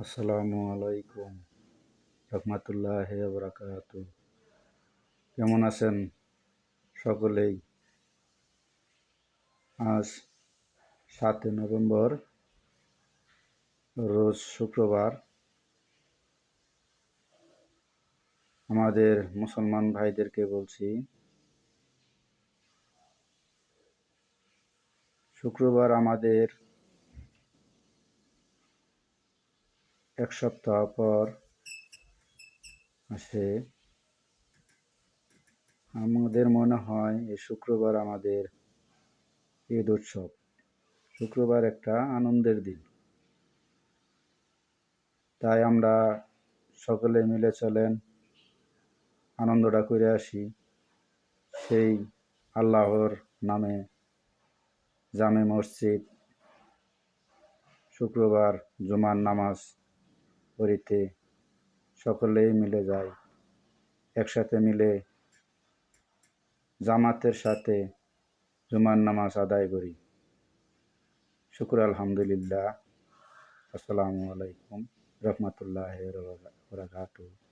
আসসালামু আলাইকুম রহমতুল্লাহ বরাকাত। কেমন আছেন সকলেই? আজ 7 নভেম্বর, রোজ শুক্রবার। আমাদের মুসলমান ভাইদেরকে বলছি, শুক্রবার আমাদের এক সপ্তাহ পর আসে। আমাদের মনে হয় এই শুক্রবার আমাদের ঈদ উৎসব। শুক্রবার একটা আনন্দের দিন, তাই আমরা সকলে মিলে চলেন আনন্দটা করে আসি সেই আল্লাহর নামে জামে মসজিদ শুক্রবার জুমার নামাজ পড়িতে সকলেই মিলে যায়। একসাথে মিলে জামাতের সাথে জুমার নামাজ আদায় করি। শুক্র আলহামদুলিল্লাহ। আসসালামু আলাইকুম রহমতুল্লাহ বরাকাতুহু।